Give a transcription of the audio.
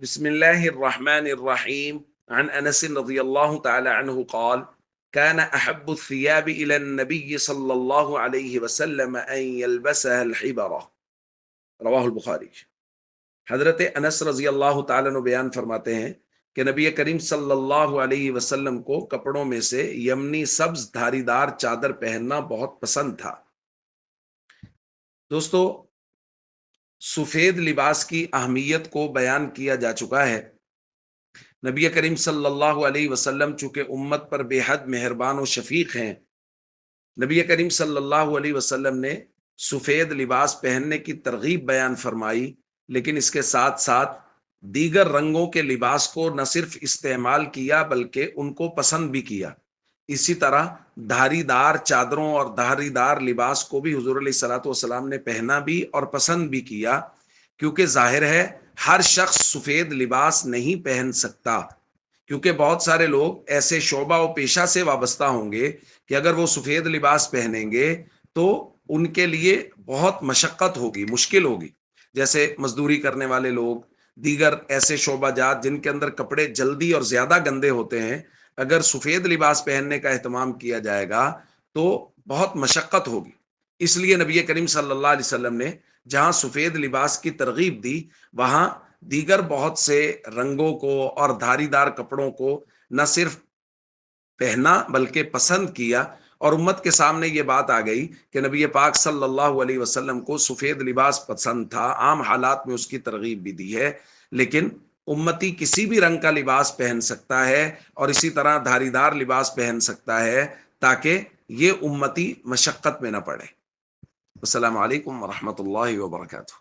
بسم الله الرحمن الرحيم. عن أنس رضي الله تعالى عنه قال: كان أحب الثياب إلى النبي صلى الله عليه وسلم أن يلبسها الحبرة. رواہ البخاری۔ حضرت انس رضی اللہ تعالیٰ عنہ بیان فرماتے ہیں کہ نبی کریم صلی اللہ علیہ وسلم کو کپڑوں میں سے یمنی سبز دھاری دار چادر پہننا بہت پسند تھا۔ دوستو، سفید لباس کی اہمیت کو بیان کیا جا چکا ہے۔ نبی کریم صلی اللہ علیہ وسلم چونکہ امت پر بے حد مہربان و شفیق ہیں، نبی کریم صلی اللہ علیہ وسلم نے سفید لباس پہننے کی ترغیب بیان فرمائی، لیکن اس کے ساتھ ساتھ دیگر رنگوں کے لباس کو نہ صرف استعمال کیا بلکہ ان کو پسند بھی کیا۔ اسی طرح دھاری دار چادروں اور دھاری دار لباس کو بھی حضور علیہ الصلوۃ والسلام نے پہنا بھی اور پسند بھی کیا، کیونکہ ظاہر ہے ہر شخص سفید لباس نہیں پہن سکتا، کیونکہ بہت سارے لوگ ایسے شعبہ و پیشہ سے وابستہ ہوں گے کہ اگر وہ سفید لباس پہنیں گے تو ان کے لیے بہت مشقت ہوگی، مشکل ہوگی، جیسے مزدوری کرنے والے لوگ، دیگر ایسے شعبہ جات جن کے اندر کپڑے جلدی اور زیادہ گندے ہوتے ہیں، اگر سفید لباس پہننے کا اہتمام کیا جائے گا تو بہت مشقت ہوگی۔ اس لیے نبی کریم صلی اللہ علیہ وسلم نے جہاں سفید لباس کی ترغیب دی، وہاں دیگر بہت سے رنگوں کو اور دھاری دار کپڑوں کو نہ صرف پہنا بلکہ پسند کیا، اور امت کے سامنے یہ بات آ گئی کہ نبی پاک صلی اللہ علیہ وسلم کو سفید لباس پسند تھا، عام حالات میں اس کی ترغیب بھی دی ہے، لیکن امتی کسی بھی رنگ کا لباس پہن سکتا ہے اور اسی طرح دھاری دار لباس پہن سکتا ہے تاکہ یہ امتی مشقت میں نہ پڑے۔ السلام علیکم ورحمۃ اللہ وبرکاتہ۔